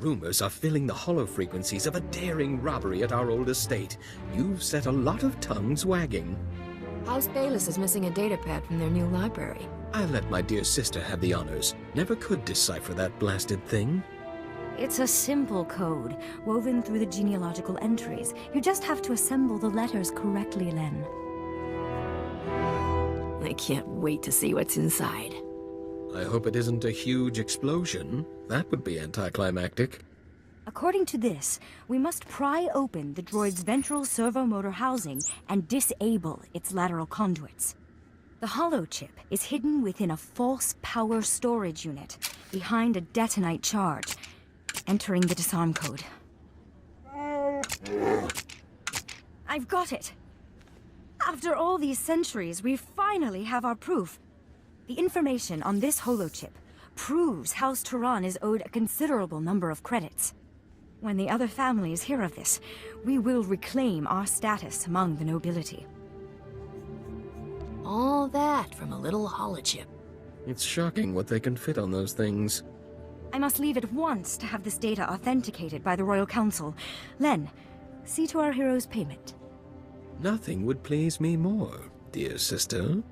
rumors are filling the hollow frequencies of a daring robbery at our old estate. You've set a lot of tongues wagging. House Bayless is missing a datapad from their new library. I'll let my dear sister have the honors. Never could decipher that blasted thing. It's a simple code, woven through the genealogical entries. You just have to assemble the letters correctly, Len. I can't wait to see what's inside. I hope it isn't a huge explosion. That would be anticlimactic. According to this, we must pry open the droid's ventral servomotor housing and disable its lateral conduits. The hollow chip is hidden within a false power storage unit, behind a detonite charge, entering the disarm code. I've got it! After all these centuries, we finally have our proof. The information on this holochip proves House Turan is owed a considerable number of credits. When the other families hear of this, we will reclaim our status among the nobility. All that from a little holochip. It's shocking what they can fit on those things. I must leave at once to have this data authenticated by the Royal Council. Len, see to our hero's payment. Nothing would please me more, dear sister.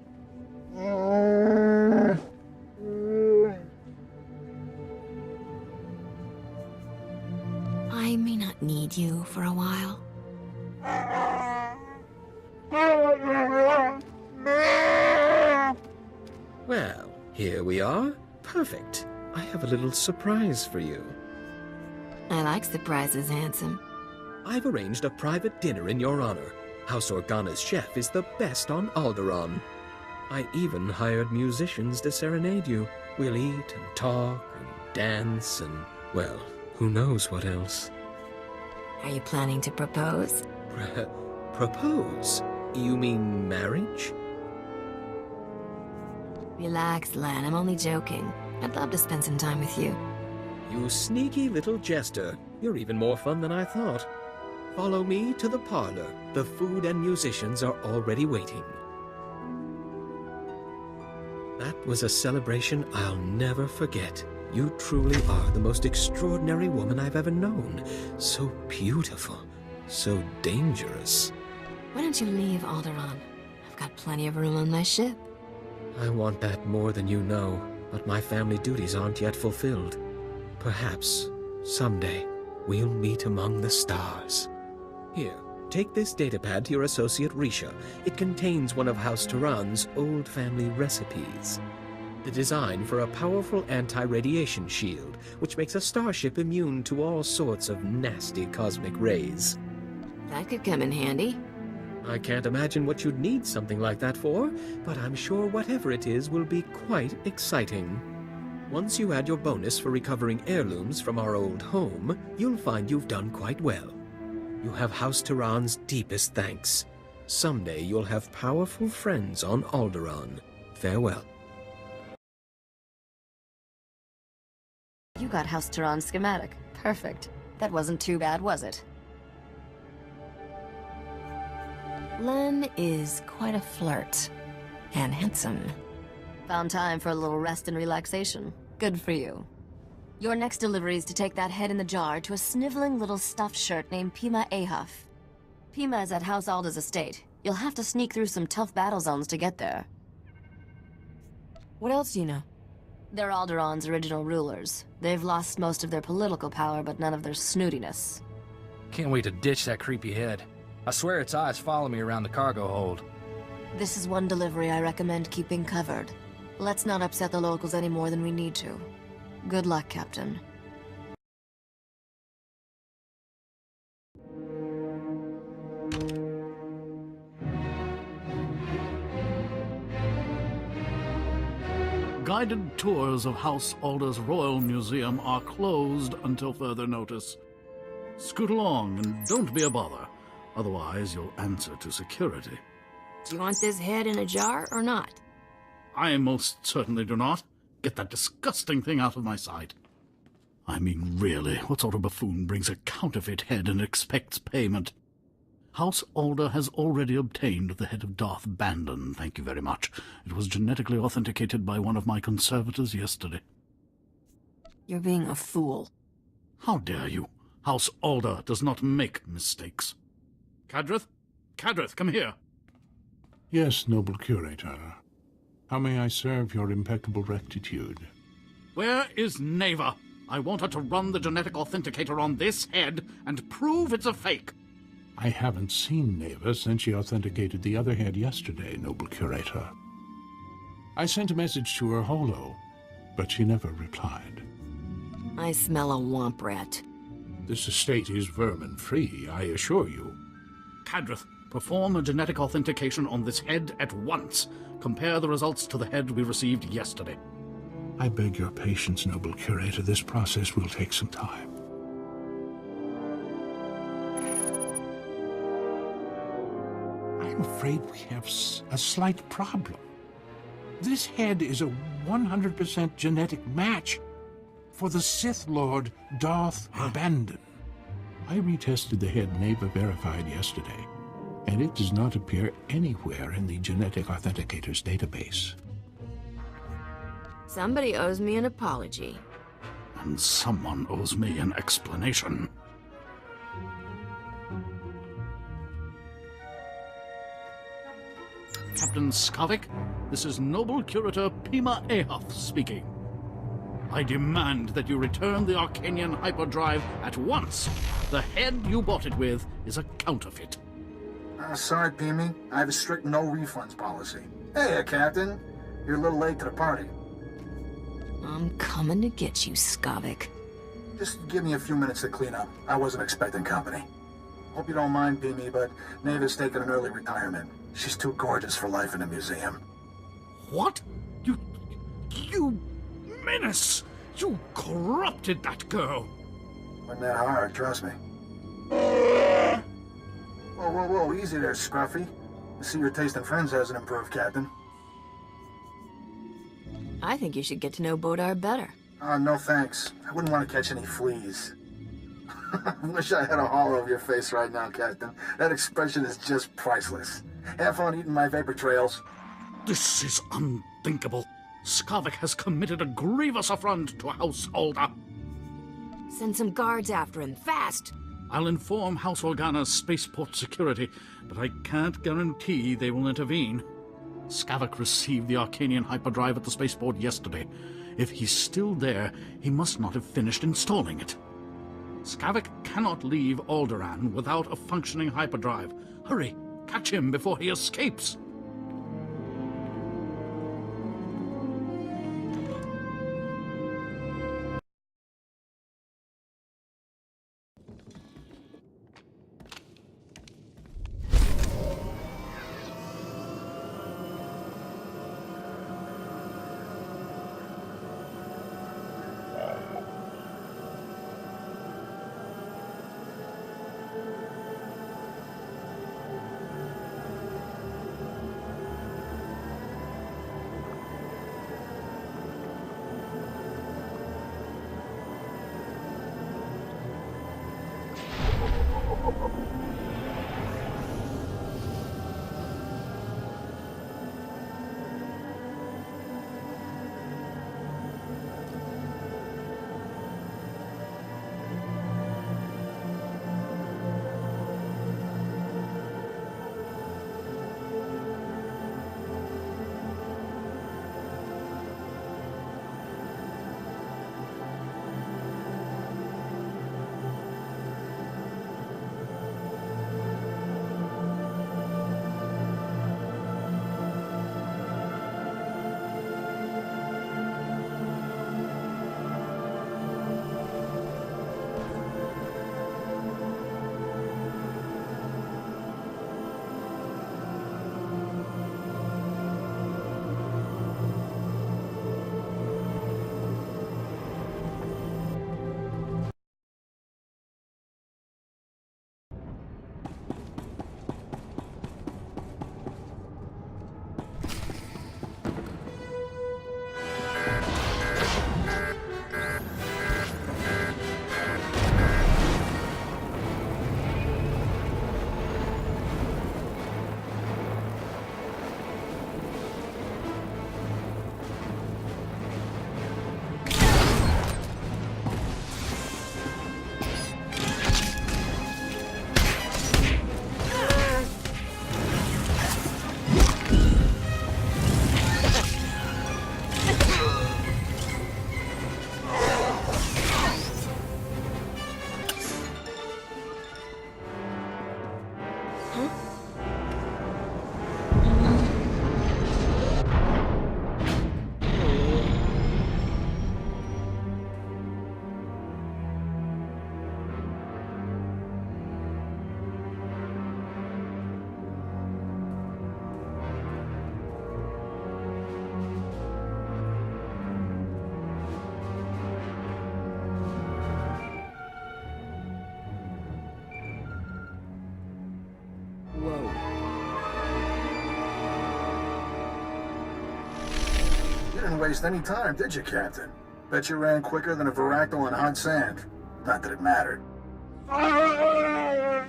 I may not need you for a while. Well, here we are. Perfect. I have a little surprise for you. I like surprises, handsome. I've arranged a private dinner in your honor. House Organa's chef is the best on Alderaan. I even hired musicians to serenade you. We'll eat and talk and dance and, well, who knows what else. Are you planning to propose? Propose? You mean marriage? Relax, Len. I'm only joking. I'd love to spend some time with you. You sneaky little jester. You're even more fun than I thought. Follow me to the parlor. The food and musicians are already waiting. That was a celebration I'll never forget. You truly are the most extraordinary woman I've ever known. So beautiful, so dangerous. Why don't you leave Alderaan? I've got plenty of room on my ship. I want that more than you know, but my family duties aren't yet fulfilled. Perhaps, someday, we'll meet among the stars. Here, take this datapad to your associate Risha. It contains one of House Turan's old family recipes. The design for a powerful anti-radiation shield, which makes a starship immune to all sorts of nasty cosmic rays. That could come in handy. I can't imagine what you'd need something like that for, but I'm sure whatever it is will be quite exciting. Once you add your bonus for recovering heirlooms from our old home, you'll find you've done quite well. You have House Turan's deepest thanks. Someday you'll have powerful friends on Alderaan. Farewell. You got House Turan's schematic. Perfect. That wasn't too bad, was it? Len is quite a flirt. And handsome. Found time for a little rest and relaxation. Good for you. Your next delivery is to take that head in the jar to a sniveling little stuffed shirt named Pima Ahuf. Pima is at House Alda's estate. You'll have to sneak through some tough battle zones to get there. What else do you know? They're Alderaan's original rulers. They've lost most of their political power, but none of their snootiness. Can't wait to ditch that creepy head. I swear its eyes follow me around the cargo hold. This is one delivery I recommend keeping covered. Let's not upset the locals any more than we need to. Good luck, Captain. Guided tours of House Alda's Royal Museum are closed until further notice. Scoot along and don't be a bother. Otherwise, you'll answer to security. Do you want this head in a jar or not? I most certainly do not. Get that disgusting thing out of my sight. I mean, really, what sort of buffoon brings a counterfeit head and expects payment? House Alda has already obtained the head of Darth Bandon, thank you very much. It was genetically authenticated by one of my conservators yesterday. You're being a fool. How dare you? House Alder does not make mistakes. Cadrith? Cadrith, come here. Yes, noble curator. How may I serve your impeccable rectitude? Where is Neva? I want her to run the genetic authenticator on this head and prove it's a fake. I haven't seen Neva since she authenticated the other head yesterday, noble curator. I sent a message to her holo, but she never replied. I smell a womp rat. This estate is vermin-free, I assure you. Cadrith, perform a genetic authentication on this head at once. Compare the results to the head we received yesterday. I beg your patience, noble curator. This process will take some time. I'm afraid we have a slight problem. This head is a 100% genetic match for the Sith Lord Darth Abandon. I retested the head Neva verified yesterday, and it does not appear anywhere in the genetic authenticator's database. Somebody owes me an apology. And someone owes me an explanation. Captain Skavik, this is Noble Curator Pima Ahuff speaking. I demand that you return the Arcanian hyperdrive at once. The head you bought it with is a counterfeit. Sorry, Pimi. I have a strict no refunds policy. Hey, Captain. You're a little late to the party. I'm coming to get you, Skavik. Just give me a few minutes to clean up. I wasn't expecting company. Hope you don't mind, Pimi, but Neva's taking an early retirement. She's too gorgeous for life in a museum. What? You menace! You corrupted that girl! Wasn't that hard, trust me. Whoa, whoa, whoa, easy there, Scruffy. I see your taste in friends hasn't improved, Captain. I think you should get to know Bodar better. No thanks. I wouldn't want to catch any fleas. I wish I had a hollow of your face right now, Captain. That expression is just priceless. Have fun eating my vapor trails. This is unthinkable. Skavik has committed a grievous affront to House Alder. Send some guards after him, fast! I'll inform House Organa's spaceport security, but I can't guarantee they will intervene. Skavik received the Arcanian hyperdrive at the spaceport yesterday. If he's still there, he must not have finished installing it. Skavik cannot leave Alderaan without a functioning hyperdrive. Hurry, catch him before he escapes. You didn't waste any time, did you, Captain? Bet you ran quicker than a varactyl on hot sand. Not that it mattered. Yeah,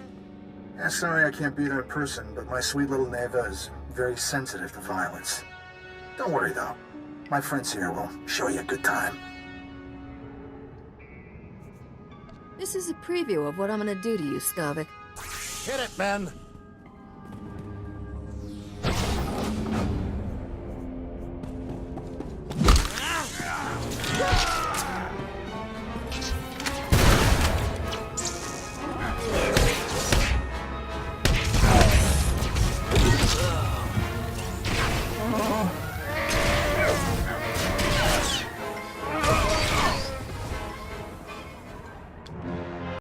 sorry I can't be there in person, but my sweet little Neva is very sensitive to violence. Don't worry, though. My friends here will show you a good time. This is a preview of what I'm gonna do to you, Skavik. Hit it, men!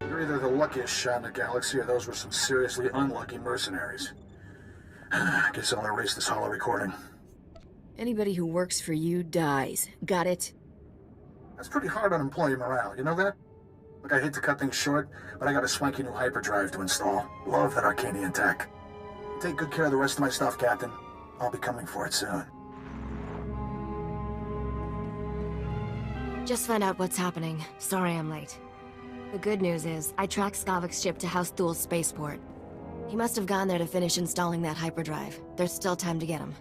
You're either the luckiest shot in the galaxy, or those were some seriously unlucky mercenaries. Guess I'll erase this holo recording. Anybody who works for you dies. Got it? That's pretty hard on employee morale, you know that? Look, I hate to cut things short, but I got a swanky new hyperdrive to install. Love that Arcanian tech. Take good care of the rest of my stuff, Captain. I'll be coming for it soon. Just found out what's happening. Sorry I'm late. The good news is, I tracked Skavik's ship to House Thul's spaceport. He must have gone there to finish installing that hyperdrive. There's still time to get him.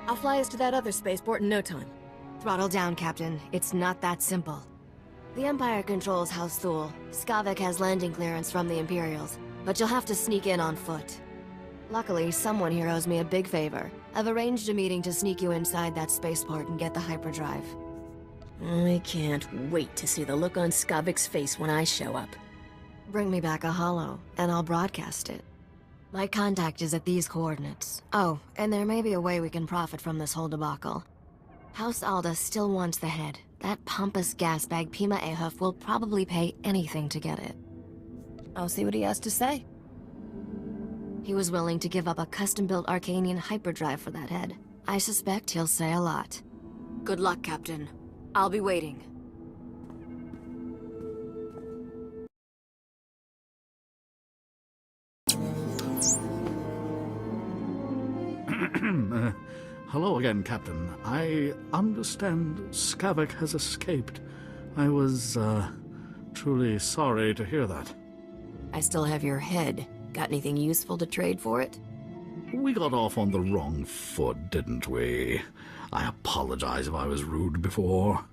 I'll fly us to that other spaceport in no time. Throttle down, Captain. It's not that simple. The Empire controls House Thul. Skavik has landing clearance from the Imperials, but you'll have to sneak in on foot. Luckily, someone here owes me a big favor. I've arranged a meeting to sneak you inside that spaceport and get the hyperdrive. I can't wait to see the look on Skavik's face when I show up. Bring me back a holo, and I'll broadcast it. My contact is at these coordinates. Oh, and there may be a way we can profit from this whole debacle. House Alda still wants the head. That pompous gasbag Pima Ahuf will probably pay anything to get it. I'll see what he has to say. He was willing to give up a custom-built Arcanian hyperdrive for that head. I suspect he'll say a lot. Good luck, Captain. I'll be waiting. Hello again, Captain. I understand Skavik has escaped. I was, truly sorry to hear that. I still have your head. Got anything useful to trade for it? We got off on the wrong foot, didn't we? I apologize if I was rude before.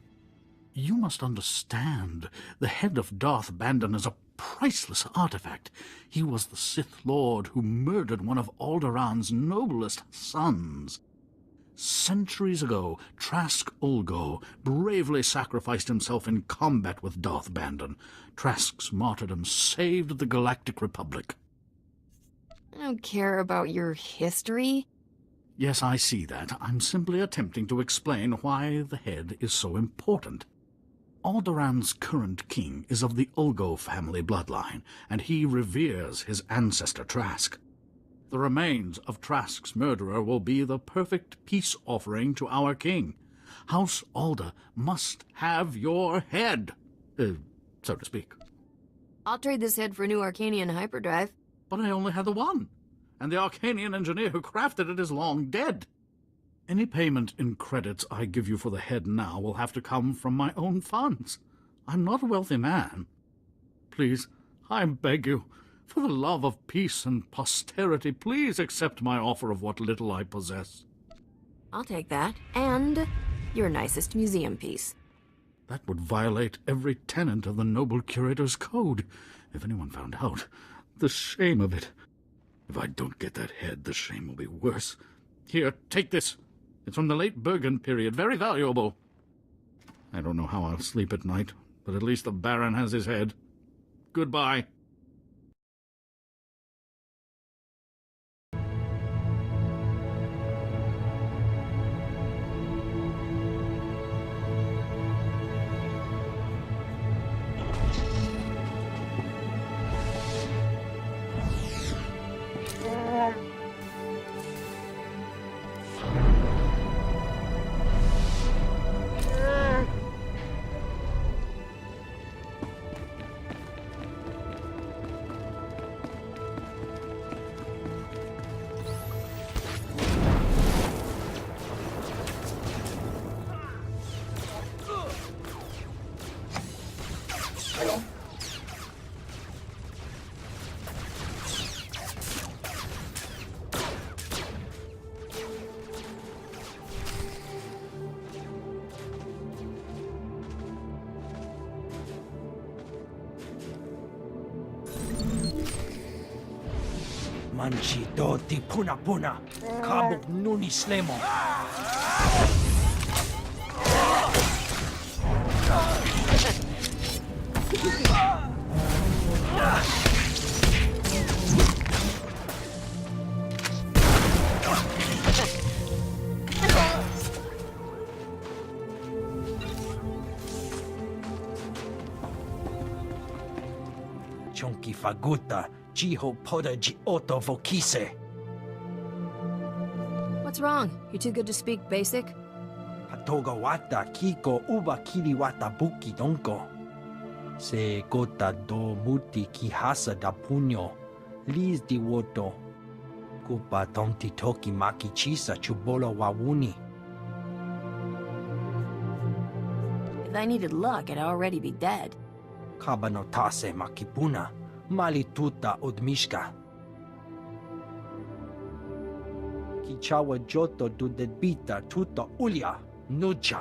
You must understand, the head of Darth Bandon is a priceless artifact. He was the Sith Lord who murdered one of Alderaan's noblest sons. Centuries ago, Trask Ulgo bravely sacrificed himself in combat with Darth Bandon. Trask's martyrdom saved the Galactic Republic. I don't care about your history. Yes, I see that. I'm simply attempting to explain why the head is so important. Alderaan's current king is of the Ulgo family bloodline, and he reveres his ancestor Trask. The remains of Trask's murderer will be the perfect peace offering to our king. House Alda must have your head, so to speak. I'll trade this head for a new Arcanian hyperdrive. But I only had the one, and the Arcanian engineer who crafted it is long dead. Any payment in credits I give you for the head now will have to come from my own funds. I'm not a wealthy man. Please, I beg you, for the love of peace and posterity, please accept my offer of what little I possess. I'll take that, and your nicest museum piece. That would violate every tenet of the noble curator's code. If anyone found out, the shame of it. If I don't get that head, the shame will be worse. Here, take this. It's from the late Bergen period, very valuable. I don't know how I'll sleep at night, but at least the Baron has his head. Goodbye. Manchi do ti puna puna. Kabuk nuni slemo. Chonki faguta, jiho poda ji oto vokise. What's wrong? You too good to speak basic? Patoga wata kiko uba kiri wata buki donko. Se gota do muti kihasa da puño, lis di woto. Kupa tonti toki maki chisa chubolo wawuni. If I needed luck, I'd already be dead. Kabanotase makipuna, mali tuta odmishka. Kichawa joto du debita tuta ulya, nucha.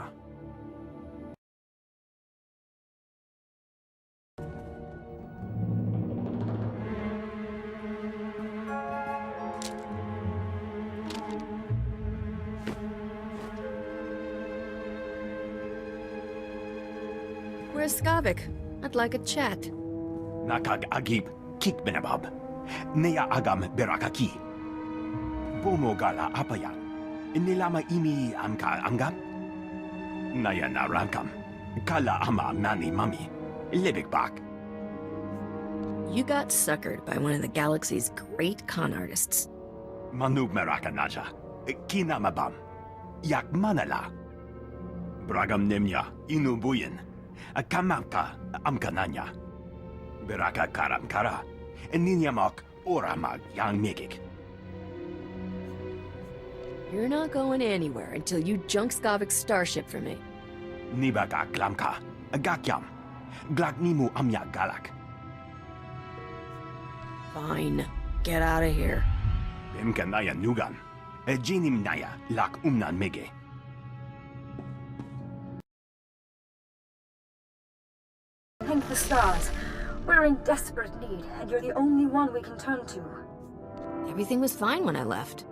Where's Skavik? I'd like a chat. Nakag agib kikbenabab. Nea agam berakaki. Bomo gala apayan. Nilama imi amka angam. Naya naramkam. Kala ama mani mami. Libik bak. You got suckered by one of the galaxy's great con artists. Manub meraka naja. Kinamabam. Yak manala. Bragam nemnya inubuyin. Kamamka amkananya. Beraka karam kara. Ninyamak oramag yang megik. You're not going anywhere until you junk Skavik's starship for me. Nibaka klamka. Gakyam. Glagnimu amya galak. Fine. Get out of here. Bimkanaya nugan. Jinim naya lak umnan mege. Thank the stars. We're in desperate need, and you're the only one we can turn to. Everything was fine when I left.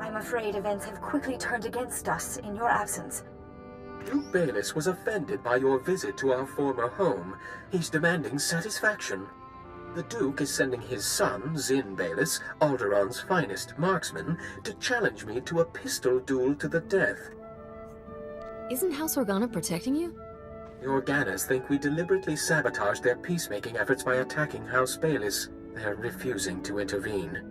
I'm afraid events have quickly turned against us in your absence. Duke Bayless was offended by your visit to our former home. He's demanding satisfaction. The Duke is sending his son, Zin Bayless, Alderon's finest marksman, to challenge me to a pistol duel to the death. Isn't House Organa protecting you? The Organas think we deliberately sabotaged their peacemaking efforts by attacking House Bayless. They're refusing to intervene.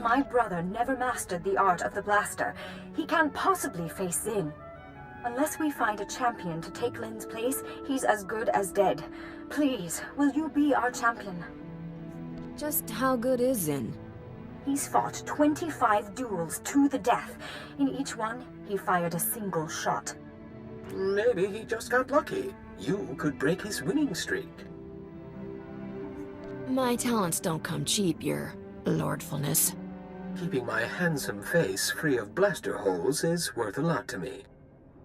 My brother never mastered the art of the blaster. He can't possibly face Zin. Unless we find a champion to take Lin's place, he's as good as dead. Please, will you be our champion? Just how good is Zin? He's fought 25 duels to the death. In each one, he fired a single shot. Maybe he just got lucky. You could break his winning streak. My talents don't come cheap, your lordfulness. Keeping my handsome face free of blaster holes is worth a lot to me.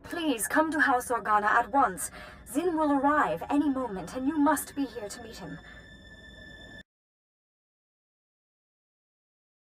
Please, come to House Organa at once. Zin will arrive any moment, and you must be here to meet him.